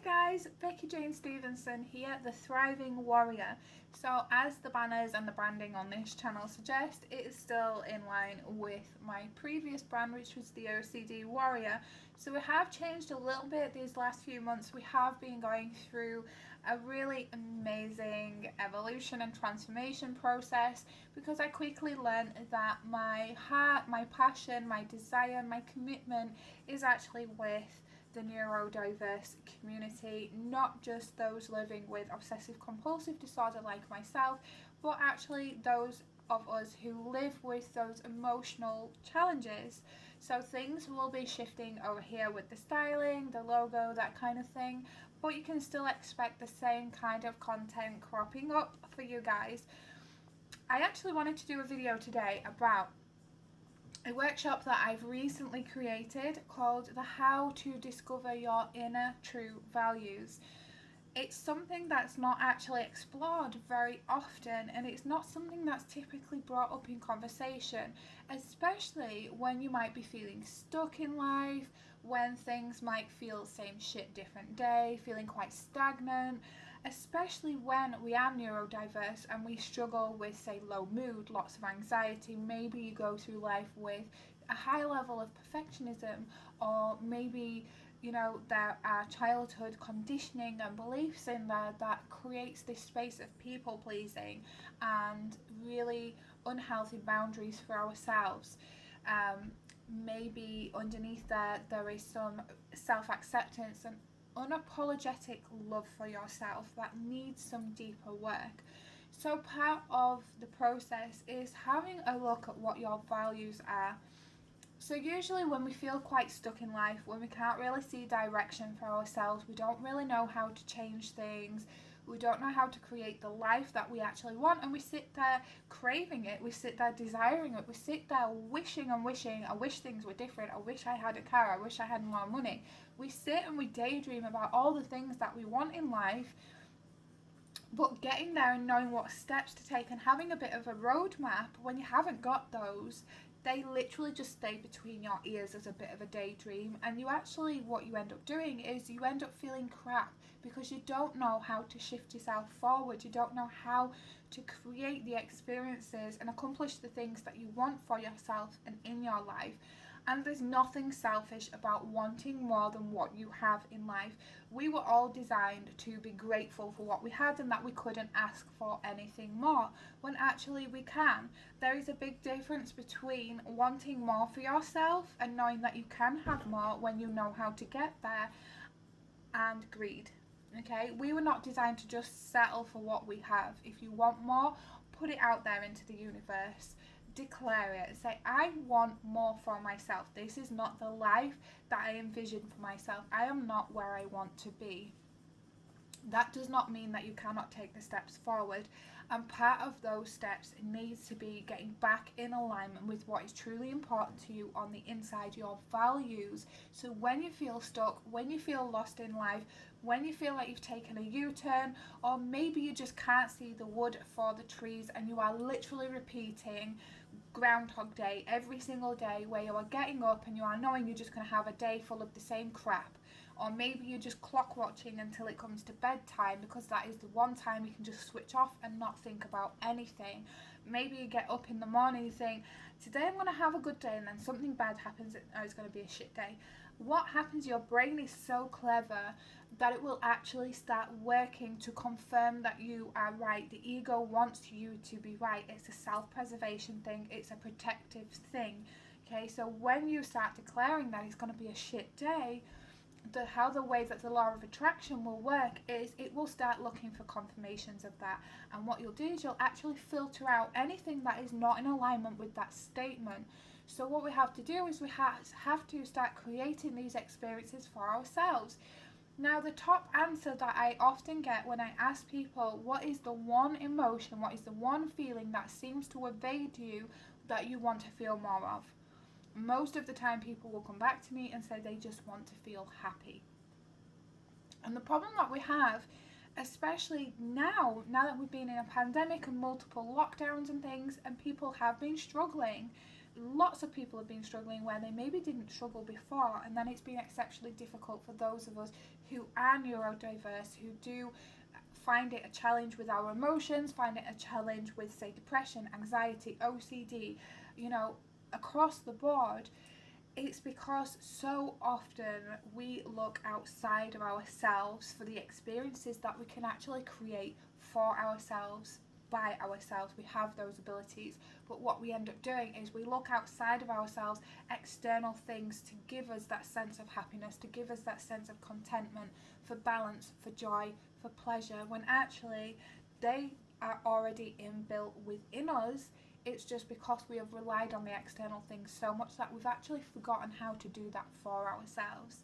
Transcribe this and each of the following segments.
guys, Becky Jane Stevenson here, the Thriving Warrior. So as the banners and the branding on this channel suggest, it is still in line with my previous brand, which was the OCD Warrior. So we have changed a little bit these last few months. We have been going through a really amazing evolution and transformation process because I quickly learned that my heart, my passion, my desire, my commitment is actually with the neurodiverse community, not just those living with obsessive compulsive disorder like myself, but actually those of us who live with those emotional challenges. So things will be shifting over here with the styling, the logo, that kind of thing, but you can still expect the same kind of content cropping up for you guys. I actually wanted to do a video today about a workshop that I've recently created called the How to Discover Your Inner True Values. It's something that's not actually explored very often, and it's not something that's typically brought up in conversation, especially when you might be feeling stuck in life, when things might feel same shit different day, feeling quite stagnant, especially when we are neurodiverse and we struggle with, say, low mood, lots of anxiety. Maybe you go through life with a high level of perfectionism, or maybe there are childhood conditioning and beliefs in there that creates this space of people pleasing and really unhealthy boundaries for ourselves. Maybe underneath there is some self-acceptance and unapologetic love for yourself that needs some deeper work. So part of the process is having a look at what your values are. So usually when we feel quite stuck in life, when we can't really see direction for ourselves, we don't really know how to change things, we don't know how to create the life that we actually want, and we sit there craving it, we sit there desiring it, we sit there wishing and wishing, I wish things were different, I wish I had a car, I wish I had more money. We sit and we daydream about all the things that we want in life, but getting there and knowing what steps to take and having a bit of a roadmap when you haven't got those, they literally just stay between your ears as a bit of a daydream. And what you end up doing is you end up feeling crap because you don't know how to shift yourself forward. You don't know how to create the experiences and accomplish the things that you want for yourself and in your life. And there's nothing selfish about wanting more than what you have in life. We were all designed to be grateful for what we had and that we couldn't ask for anything more, when actually we can. There is a big difference between wanting more for yourself and knowing that you can have more when you know how to get there, and greed. Okay, we were not designed to just settle for what we have. If you want more, put it out there into the universe. Declare it. Say, I want more for myself. This is not the life that I envision for myself. I am not where I want to be. That does not mean that you cannot take the steps forward, and part of those steps needs to be getting back in alignment with what is truly important to you on the inside, your values. So when you feel stuck, when you feel lost in life, when you feel like you've taken a U-turn, or maybe you just can't see the wood for the trees and you are literally repeating Groundhog Day every single day, where you are getting up and you are knowing you're just going to have a day full of the same crap. Or maybe you're just clock watching until it comes to bedtime because that is the one time you can just switch off and not think about anything. Maybe you get up in the morning and think, today I'm going to have a good day, and then something bad happens and it's going to be a shit day. What happens? Your brain is so clever that it will actually start working to confirm that you are right. The ego wants you to be right. It's a self-preservation thing. It's a protective thing. Okay, so when you start declaring that it's going to be a shit day, the way that the law of attraction will work is it will start looking for confirmations of that, and what you'll do is you'll actually filter out anything that is not in alignment with that statement. So what we have to do is we have to start creating these experiences for ourselves. Now, the top answer that I often get when I ask people, what is the one emotion, what is the one feeling that seems to evade you that you want to feel more of? Most of the time people will come back to me and say they just want to feel happy. And the problem that we have, especially now that we've been in a pandemic and multiple lockdowns and things, and people have been struggling, lots of people have been struggling where they maybe didn't struggle before, and then it's been exceptionally difficult for those of us who are neurodiverse, who do find it a challenge with our emotions, find it a challenge with, say, depression, anxiety, OCD, you know, across the board. It's because so often we look outside of ourselves for the experiences that we can actually create for ourselves, by ourselves. We have those abilities, but what we end up doing is we look outside of ourselves, external things to give us that sense of happiness, to give us that sense of contentment, for balance, for joy, for pleasure, when actually they are already inbuilt within us. It's just because we have relied on the external things so much that we've actually forgotten how to do that for ourselves.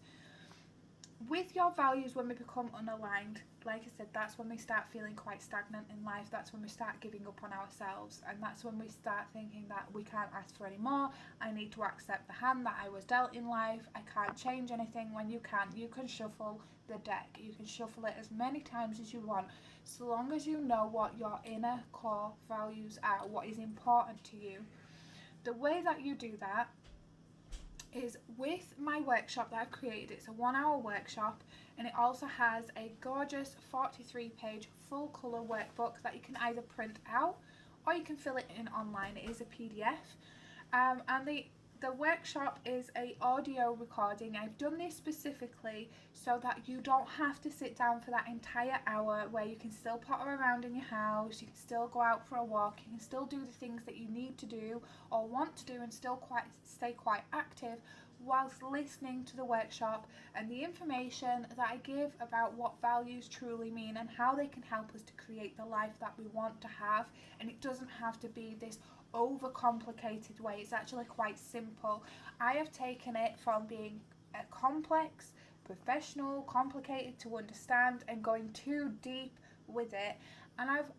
With your values, when we become unaligned, like I said, that's when we start feeling quite stagnant in life. That's when we start giving up on ourselves, and that's when we start thinking that we can't ask for any more. I need to accept the hand that I was dealt in life. I can't change anything. When you can't, you can shuffle the deck. You can shuffle it as many times as you want, so long as you know what your inner core values are, what is important to you. The way that you do that is with my workshop that I've created. It's a 1 hour workshop, and it also has a gorgeous 43-page full colour workbook that you can either print out or you can fill it in online. It is a PDF, and the workshop is a audio recording. I've done this specifically so that you don't have to sit down for that entire hour, where you can still potter around in your house, you can still go out for a walk, you can still do the things that you need to do or want to do and still stay quite active whilst listening to the workshop and the information that I give about what values truly mean and how they can help us to create the life that we want to have. And it doesn't have to be this overcomplicated way. It's actually quite simple. I have taken it from being a complex, professional, complicated to understand, and going too deep with it, and I've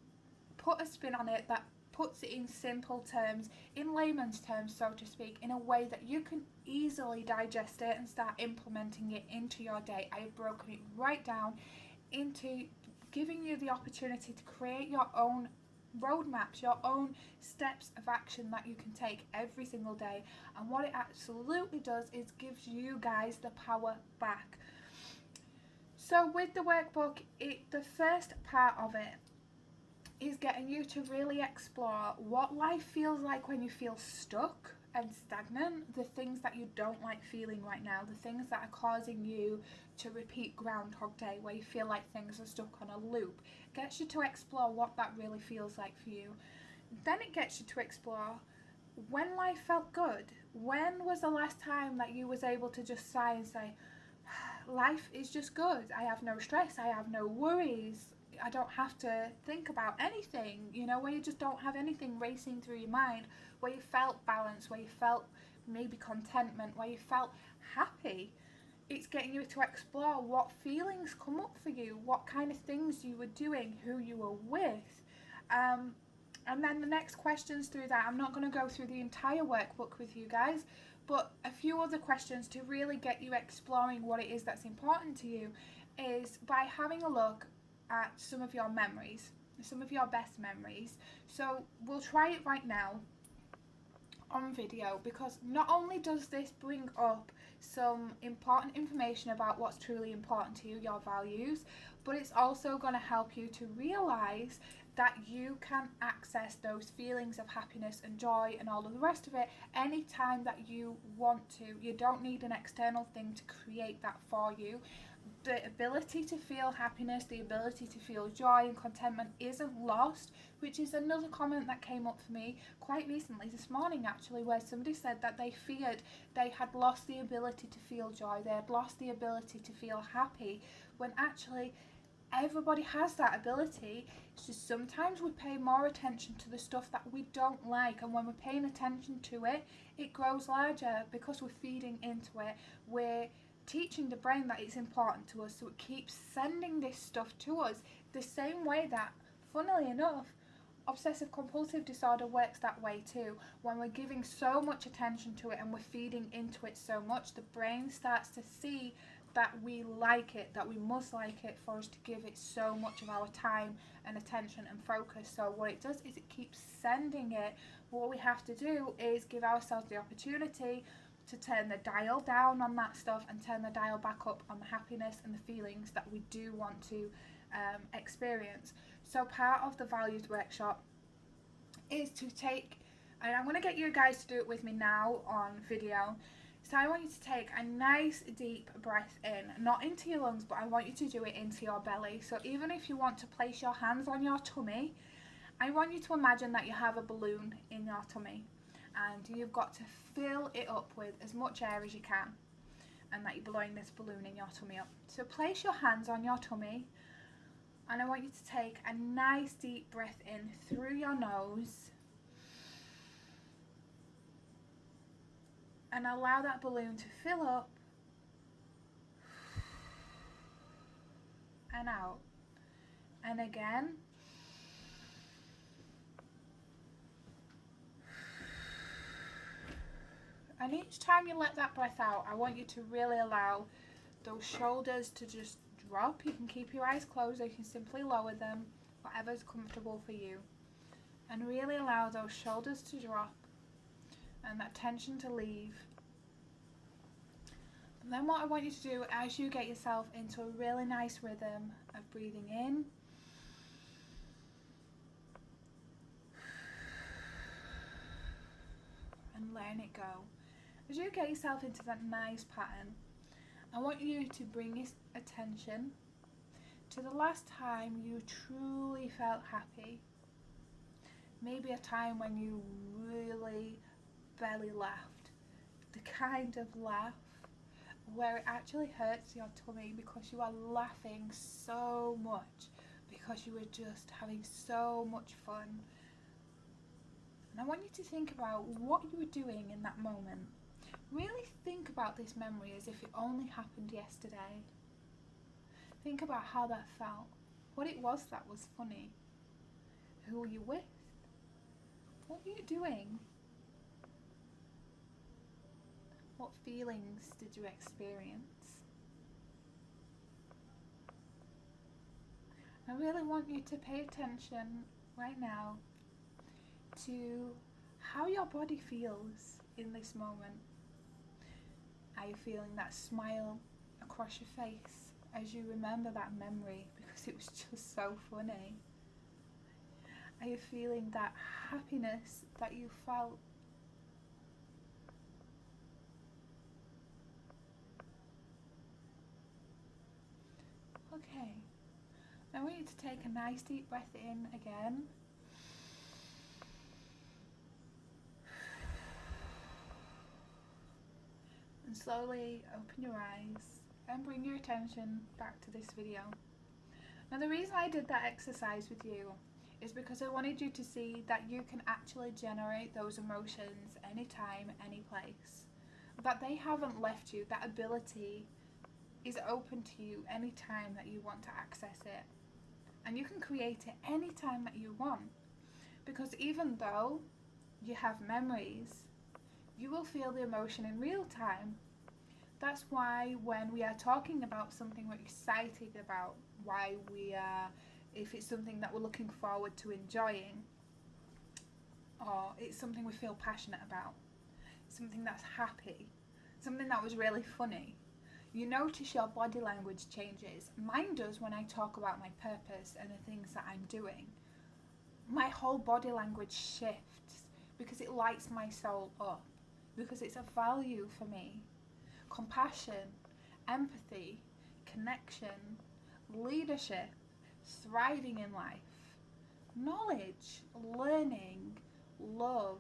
put a spin on it that puts it in simple terms, in layman's terms, so to speak, in a way that you can easily digest it and start implementing it into your day. I have broken it right down into giving you the opportunity to create your own roadmaps, your own steps of action that you can take every single day. And what it absolutely does is gives you guys the power back. So with the workbook, the first part of it is getting you to really explore what life feels like when you feel stuck and stagnant, the things that you don't like feeling right now, the things that are causing you to repeat Groundhog Day, where you feel like things are stuck on a loop. Gets you to explore what that really feels like for you. Then it gets you to explore when life felt good. When was the last time that you was able to just sigh and say, life is just good, I have no stress, I have no worries, I don't have to think about anything, you know, where you just don't have anything racing through your mind, where you felt balance, where you felt maybe contentment, where you felt happy. It's getting you to explore what feelings come up for you, what kind of things you were doing, who you were with. And then the next questions through that, I'm not going to go through the entire workbook with you guys, but a few other questions to really get you exploring what it is that's important to you is by having a look at some of your memories, some of your best memories. So we'll try it right now on video, because not only does this bring up some important information about what's truly important to you, your values, but it's also going to help you to realize that you can access those feelings of happiness and joy and all of the rest of it anytime that you want to. You don't need an external thing to create that for you. The ability to feel happiness, the ability to feel joy and contentment isn't lost, which is another comment that came up for me quite recently, this morning actually, where somebody said that they feared they had lost the ability to feel joy, they had lost the ability to feel happy, when actually everybody has that ability. It's just sometimes we pay more attention to the stuff that we don't like, and when we're paying attention to it, it grows larger because we're feeding into it. We're teaching the brain that it's important to us, so it keeps sending this stuff to us, the same way that, funnily enough, obsessive compulsive disorder works that way too. When we're giving so much attention to it and we're feeding into it so much, the brain starts to see that we like it, that we must like it for us to give it so much of our time and attention and focus. So what it does is it keeps sending it. What we have to do is give ourselves the opportunity to turn the dial down on that stuff and turn the dial back up on the happiness and the feelings that we do want to experience. So part of the values workshop is to take, and I'm going to get you guys to do it with me now on video. So I want you to take a nice deep breath in, not into your lungs, but I want you to do it into your belly. So even if you want to place your hands on your tummy, I want you to imagine that you have a balloon in your tummy and you've got to fill it up with as much air as you can, and that you're blowing this balloon in your tummy up. So place your hands on your tummy and I want you to take a nice deep breath in through your nose and allow that balloon to fill up and out. And again. And each time you let that breath out, I want you to really allow those shoulders to just drop. You can keep your eyes closed or you can simply lower them, whatever's comfortable for you. And really allow those shoulders to drop and that tension to leave. And then what I want you to do, as you get yourself into a really nice rhythm of breathing in and letting it go. As you get yourself into that nice pattern, I want you to bring your attention to the last time you truly felt happy. Maybe a time when you really belly laughed. The kind of laugh where it actually hurts your tummy because you are laughing so much, because you were just having so much fun. And I want you to think about what you were doing in that moment. Really think about this memory as if it only happened yesterday. Think about how that felt, what it was that was funny, who were you with, what were you doing, what feelings did you experience. I really want you to pay attention right now to how your body feels in this moment. Are you feeling that smile across your face as you remember that memory because it was just so funny? Are you feeling that happiness that you felt? Okay, I want you to take a nice deep breath in again. And slowly open your eyes and bring your attention back to this video. Now the reason I did that exercise with you is because I wanted you to see that you can actually generate those emotions anytime, any place. That they haven't left you, that ability is open to you anytime that you want to access it. And you can create it anytime that you want. Because even though you have memories, you will feel the emotion in real time. That's why when we are talking about something we're excited about, why we are, if it's something that we're looking forward to enjoying, or it's something we feel passionate about, something that's happy, something that was really funny, you notice your body language changes. Mine does when I talk about my purpose and the things that I'm doing. My whole body language shifts because it lights my soul up, because it's a value for me. Compassion, empathy, connection, leadership, thriving in life, knowledge, learning, love,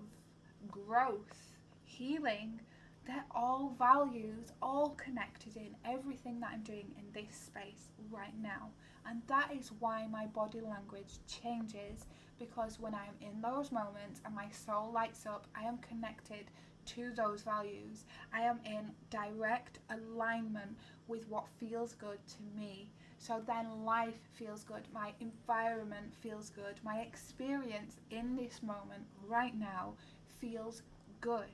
growth, healing, they're all values, all connected in everything that I'm doing in this space right now. And that is why my body language changes, because when I'm in those moments and my soul lights up, I am connected to those values. I am in direct alignment with what feels good to me. So then life feels good, my environment feels good, my experience in this moment right now feels good.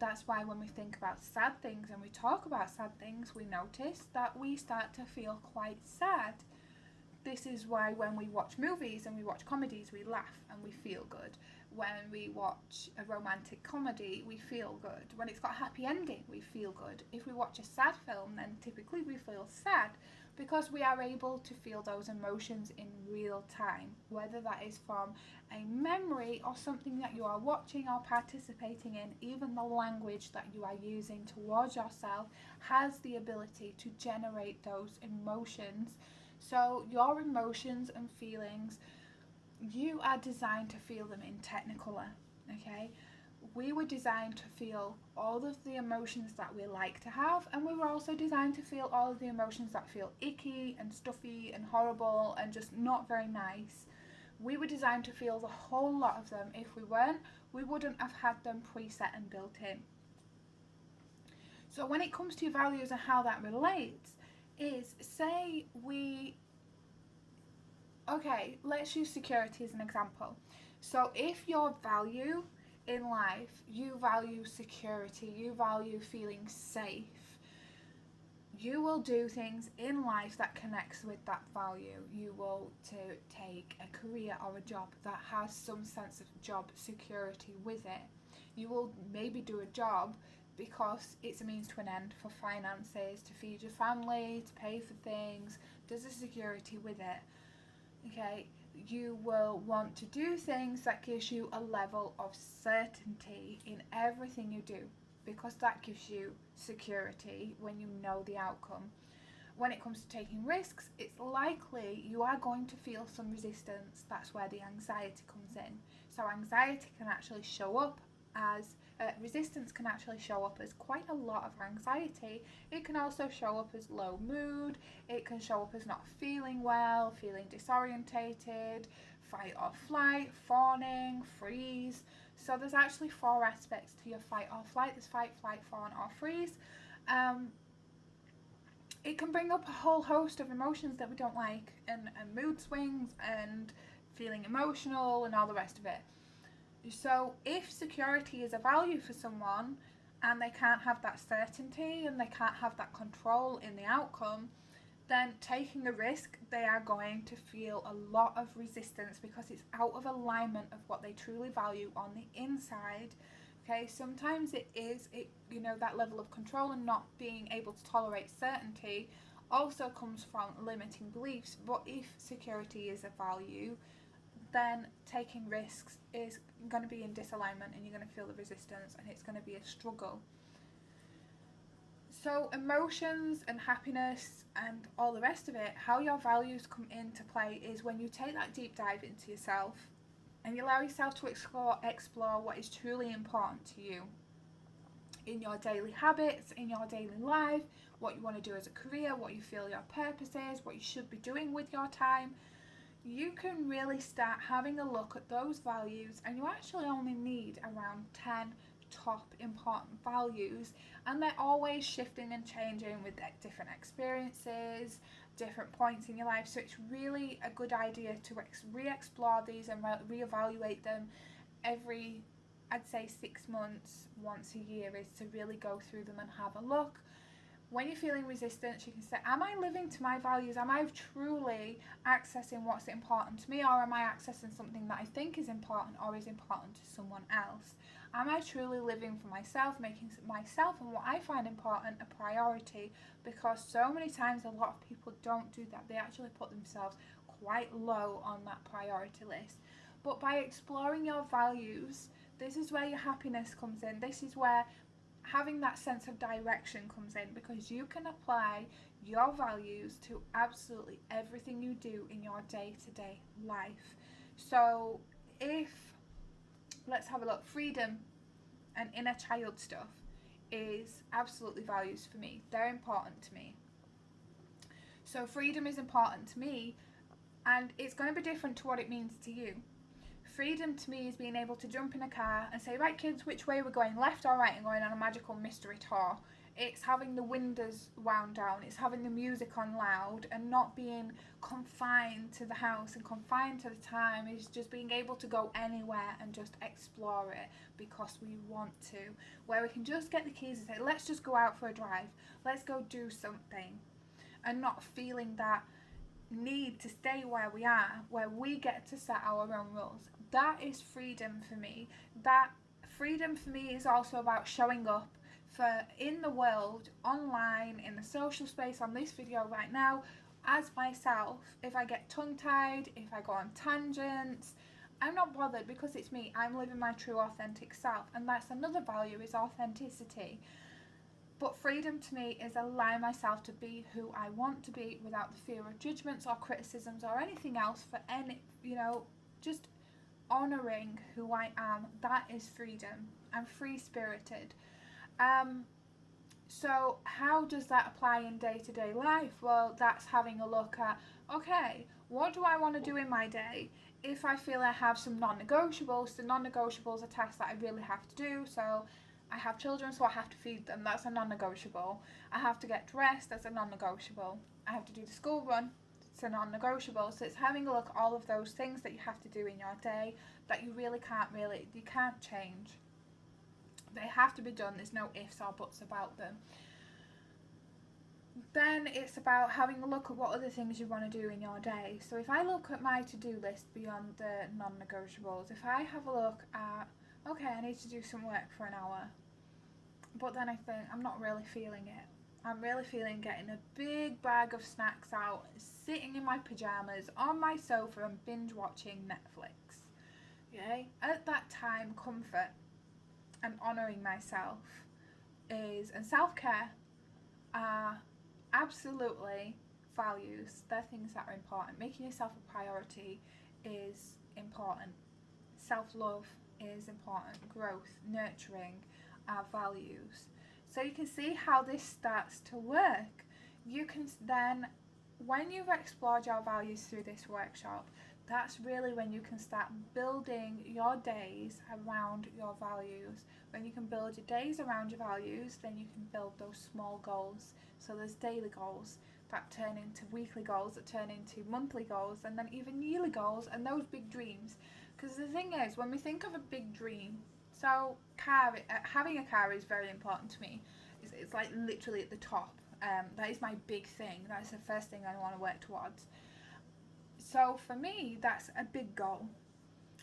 That's why when we think about sad things and we talk about sad things, we notice that we start to feel quite sad. This is why when we watch movies and we watch comedies, we laugh and we feel good. When we watch a romantic comedy, we feel good. When it's got a happy ending, we feel good. If we watch a sad film, then typically we feel sad, because we are able to feel those emotions in real time, whether that is from a memory or something that you are watching or participating in. Even the language that you are using towards yourself has the ability to generate those emotions. So your emotions and feelings, you are designed to feel them in Technicolor, okay? We were designed to feel all of the emotions that we like to have, and we were also designed to feel all of the emotions that feel icky and stuffy and horrible and just not very nice. We were designed to feel the whole lot of them. If we weren't, we wouldn't have had them preset and built in. So when it comes to your values and how that relates, is say okay, let's use security as an example. So if your value in life, you value security, you value feeling safe, you will do things in life that connects with that value. You will take a career or a job that has some sense of job security with it. You will maybe do a job because it's a means to an end for finances, to feed your family, to pay for things. There's a security with it. Okay, you will want to do things that gives you a level of certainty in everything you do, because that gives you security when you know the outcome. When it comes to taking risks, it's likely you are going to feel some resistance. That's where the anxiety comes in. So anxiety can actually show up as resistance can actually show up as quite a lot of anxiety. It can also show up as low mood. It can show up as not feeling well, feeling disorientated, fight or flight, fawning, freeze. So there's actually 4 aspects to your fight or flight. There's fight, flight, fawn or freeze. It can bring up a whole host of emotions that we don't like, and mood swings and feeling emotional and all the rest of it. So if security is a value for someone and they can't have that certainty and they can't have that control in the outcome, then taking a risk, they are going to feel a lot of resistance because it's out of alignment of what they truly value on the inside. Okay, sometimes that level of control and not being able to tolerate certainty also comes from limiting beliefs. But if security is a value, then taking risks is going to be in disalignment and you're going to feel the resistance and it's going to be a struggle. So emotions and happiness and all the rest of it, how your values come into play is when you take that deep dive into yourself and you allow yourself to explore what is truly important to you in your daily habits, in your daily life, what you want to do as a career, what you feel your purpose is, what you should be doing with your time. You can really start having a look at those values, and you actually only need around 10 top important values, and they're always shifting and changing with different experiences, different points in your life. So it's really a good idea to re-explore these and reevaluate them every, I'd say 6 months, once a year, is to really go through them and have a look. When you're feeling resistance, you can say, am I living to my values? Am I truly accessing what's important to me, or am I accessing something that I think is important or is important to someone else? Am I truly living for myself, making myself and what I find important a priority? Because so many times a lot of people don't do that. They actually put themselves quite low on that priority list. But by exploring your values, this is where your happiness comes in. This is where having that sense of direction comes in, because you can apply your values to absolutely everything you do in your day-to-day life. So let's have a look, freedom and inner child stuff is absolutely values for me. They're important to me. So freedom is important to me, and it's going to be different to what it means to you. Freedom to me is being able to jump in a car and say, right kids, which way we're going, left or right, and going on a magical mystery tour It's having the windows wound down, it's having the music on loud and not being confined to the house and confined to the time. It's just being able to go anywhere and just explore it because we want to. Where we can just get the keys and say, let's just go out for a drive, let's go do something, and not feeling that need to stay where we are, where we get to set our own rules. That is freedom for me. That freedom for me is also about showing up for in the world, online, in the social space, on this video right now, as myself. If I get tongue tied, if I go on tangents, I'm not bothered because it's me. I'm living my true authentic self, and that's another value, is authenticity. But freedom to me is allowing myself to be who I want to be without the fear of judgments or criticisms or anything else for any, just honouring who I am. That is freedom. I'm free spirited. So how does that apply in day-to-day life? Well, that's having a look at, okay, what do I want to do in my day? If I feel I have some non-negotiables, the non-negotiables are tasks that I really have to do. So I have children, so I have to feed them. That's a non-negotiable. I have to get dressed. That's a non-negotiable. I have to do the school run. It's a non-negotiable. So it's having a look at all of those things that you have to do in your day that you can't change. They have to be done. There's no ifs or buts about them. Then it's about having a look at what other things you want to do in your day. So if I look at my to-do list beyond the non-negotiables, if I have a look at, okay, I need to do some work for an hour, but then I think I'm not really feeling it. I'm really feeling getting a big bag of snacks out, sitting in my pajamas on my sofa and binge watching Netflix. Okay? At that time, comfort and honouring myself and self-care are absolutely values. They're things that are important. Making yourself a priority is important. Self-love is important. Growth, nurturing are values. So you can see how this starts to work. You can then, when you've explored your values through this workshop, that's really when you can start building your days around your values. When you can build your days around your values, then you can build those small goals. So there's daily goals that turn into weekly goals, that turn into monthly goals, and then even yearly goals, and those big dreams. Because the thing is, when we think of a big dream, so having a car is very important to me. It's like literally at the top. That is my big thing. That is the first thing I want to work towards. So for me, that's a big goal.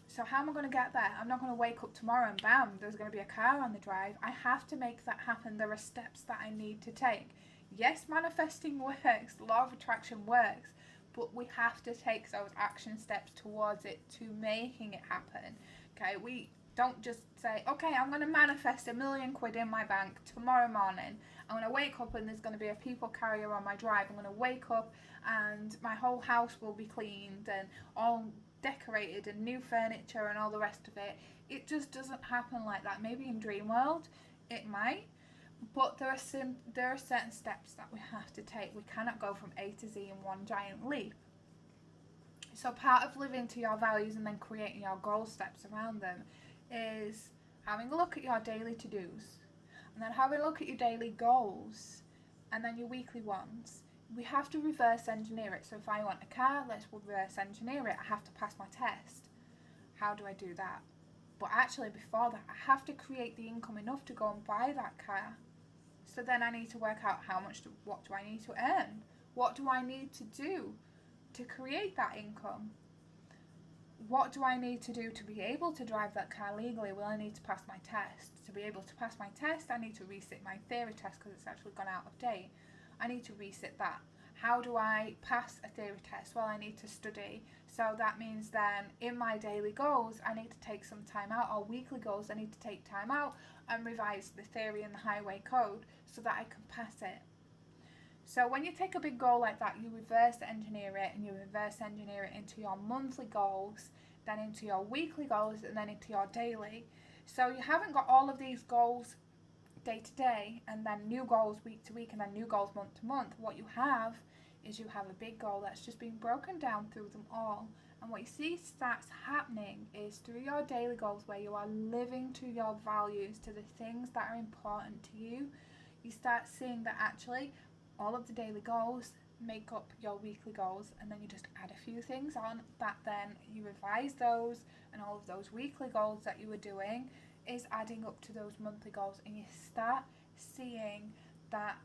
So how am I going to get there? I'm not going to wake up tomorrow and bam, there's going to be a car on the drive. I have to make that happen. There are steps that I need to take. Yes, manifesting works, the law of attraction works, but we have to take those action steps towards it to making it happen. Okay, we don't just say, okay, I'm going to manifest £1 million in my bank tomorrow morning. I'm going to wake up and there's going to be a people carrier on my drive. I'm going to wake up and my whole house will be cleaned and all decorated and new furniture and all the rest of it. It just doesn't happen like that. Maybe in dream world it might, but there are certain steps that we have to take. We cannot go from A to Z in one giant leap. So part of living to your values and then creating your goal steps around them is having a look at your daily to-dos and then having a look at your daily goals and then your weekly ones. We have to reverse engineer it. So if I want a car, let's reverse engineer it. I have to pass my test. How do I do that? But actually before that, I have to create the income enough to go and buy that car. So then I need to work out what do I need to earn? What do I need to do to create that income? What do I need to do to be able to drive that car legally? Well, I need to pass my test. To be able to pass my test, I need to resit my theory test because it's actually gone out of date. I need to resit that. How do I pass a theory test? Well, I need to study. So that means then in my daily goals, I need to take some time out, or weekly goals, I need to take time out and revise the theory and the highway code so that I can pass it. So when you take a big goal like that, you reverse engineer it and you reverse engineer it into your monthly goals, then into your weekly goals, and then into your daily. So you haven't got all of these goals day to day and then new goals week to week and then new goals month to month. What you have is you have a big goal that's just been broken down through them all. And what you see starts happening is through your daily goals where you are living to your values, to the things that are important to you, You start seeing that actually all of the daily goals make up your weekly goals, and then you just add a few things on that, then you revise those, and all of those weekly goals that you were doing is adding up to those monthly goals, and you start seeing that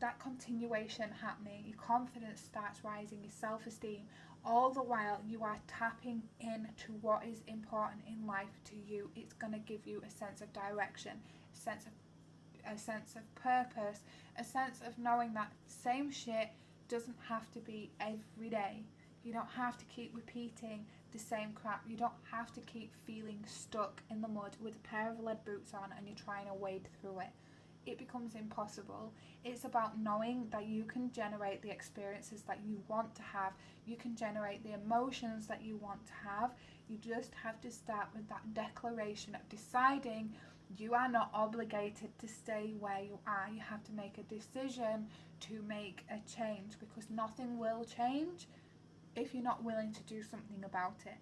that continuation happening. Your confidence starts rising, your self-esteem, all the while you are tapping into what is important in life to you. It's going to give you a sense of direction, a sense of purpose, a sense of knowing that same shit doesn't have to be every day. You don't have to keep repeating the same crap. You don't have to keep feeling stuck in the mud with a pair of lead boots on and you're trying to wade through it. It becomes impossible. It's about knowing that you can generate the experiences that you want to have. You can generate the emotions that you want to have. You just have to start with that declaration of deciding you are not obligated to stay where you are. You have to make a decision to make a change, because nothing will change if you're not willing to do something about it.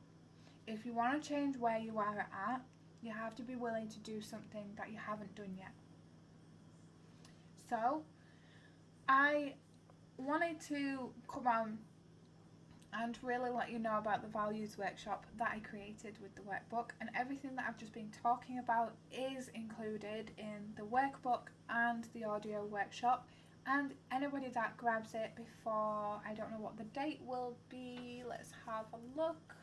If you want to change where you are at, you have to be willing to do something that you haven't done yet. So I wanted to come on and really let you know about the values workshop that I created with the workbook, and everything that I've just been talking about is included in the workbook and the audio workshop. And anybody that grabs it before, I don't know what the date will be, let's have a look,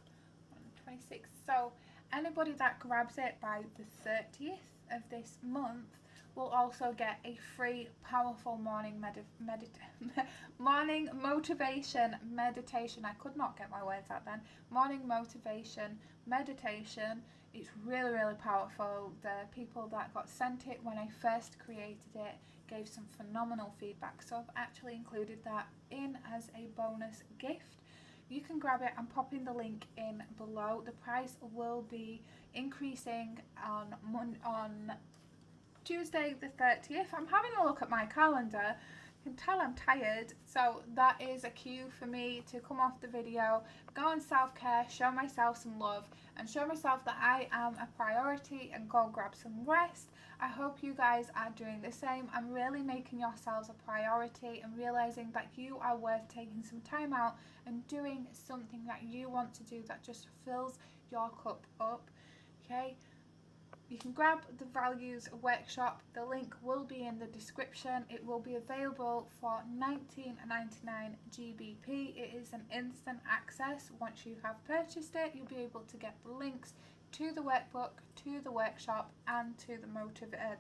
on 26th. So anybody that grabs it by the 30th of this month will also get a free powerful morning morning motivation meditation. I could not get my words out then. Morning motivation meditation. It's really, really powerful. The people that got sent it when I first created it gave some phenomenal feedback, so I've actually included that in as a bonus gift. You can grab it. I'm popping the link in below. The price will be increasing on Tuesday the 30th. I'm having a look at my calendar. You can tell I'm tired, so that is a cue for me to come off the video, go on self-care, show myself some love, and show myself that I am a priority, and go grab some rest. I hope you guys are doing the same and really making yourselves a priority and realizing that you are worth taking some time out and doing something that you want to do that just fills your cup up. Okay? You can grab the values workshop. The link will be in the description. It will be available for $19.99 GBP. It is an instant access. Once you have purchased it, you'll be able to get the links to the workbook, to the workshop, and to the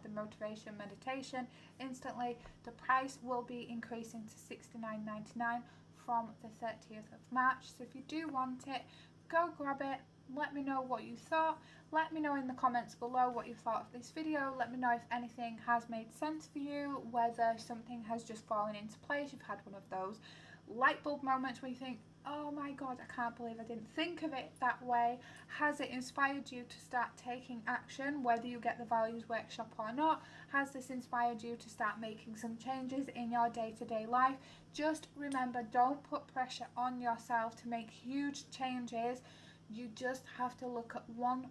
motivation meditation instantly. The price will be increasing to $69.99 from the 30th of March. So if you do want it, go grab it. Let me know what you thought. Let me know in the comments below what you thought of this video. Let me know if anything has made sense for you, whether something has just fallen into place. You've had one of those light bulb moments where you think, oh my god, I can't believe I didn't think of it that way. Has it inspired you to start taking action, whether you get the values workshop or not? Has this inspired you to start making some changes in your day-to-day life? Just remember, don't put pressure on yourself to make huge changes. You just have to look at 1%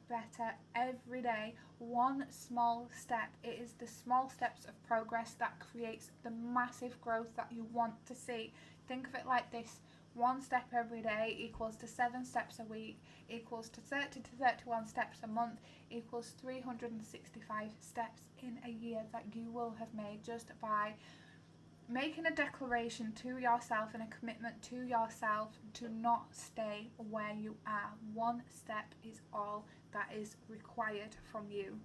better every day, one small step. It is the small steps of progress that creates the massive growth that you want to see. Think of it like this: one step every day equals to 7 steps a week, equals to 30 to 31 steps a month, equals 365 steps in a year that you will have made just by making a declaration to yourself and a commitment to yourself to not stay where you are. One step is all that is required from you.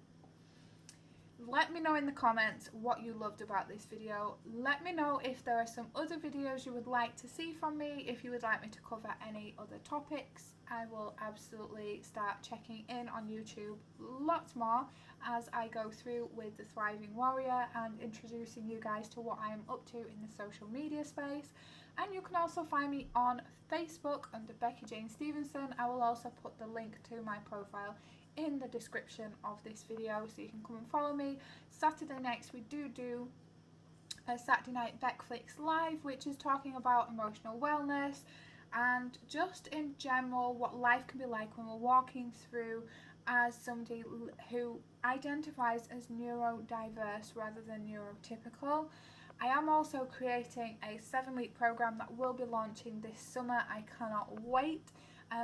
Let me know in the comments what you loved about this video. Let me know if there are some other videos you would like to see from me, if you would like me to cover any other topics. I will absolutely start checking in on YouTube lots more as I go through with the Thriving Warrior and introducing you guys to what I am up to in the social media space. And you can also find me on Facebook under Becky Jane Stevenson. I will also put the link to my profile in the description of this video, so you can come and follow me. Saturday next we do a Saturday night Beckflix live, which is talking about emotional wellness and just in general what life can be like when we're walking through as somebody who identifies as neurodiverse rather than neurotypical. I am also creating a 7-week program that will be launching this summer. I cannot wait.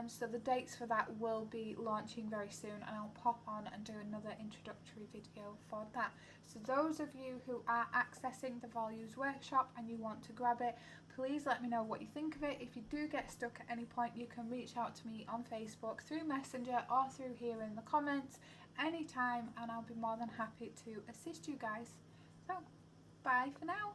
So the dates for that will be launching very soon, and I'll pop on and do another introductory video for that. So those of you who are accessing the Values Workshop and you want to grab it, please let me know what you think of it. If you do get stuck at any point, you can reach out to me on Facebook through Messenger or through here in the comments anytime, and I'll be more than happy to assist you guys. So bye for now.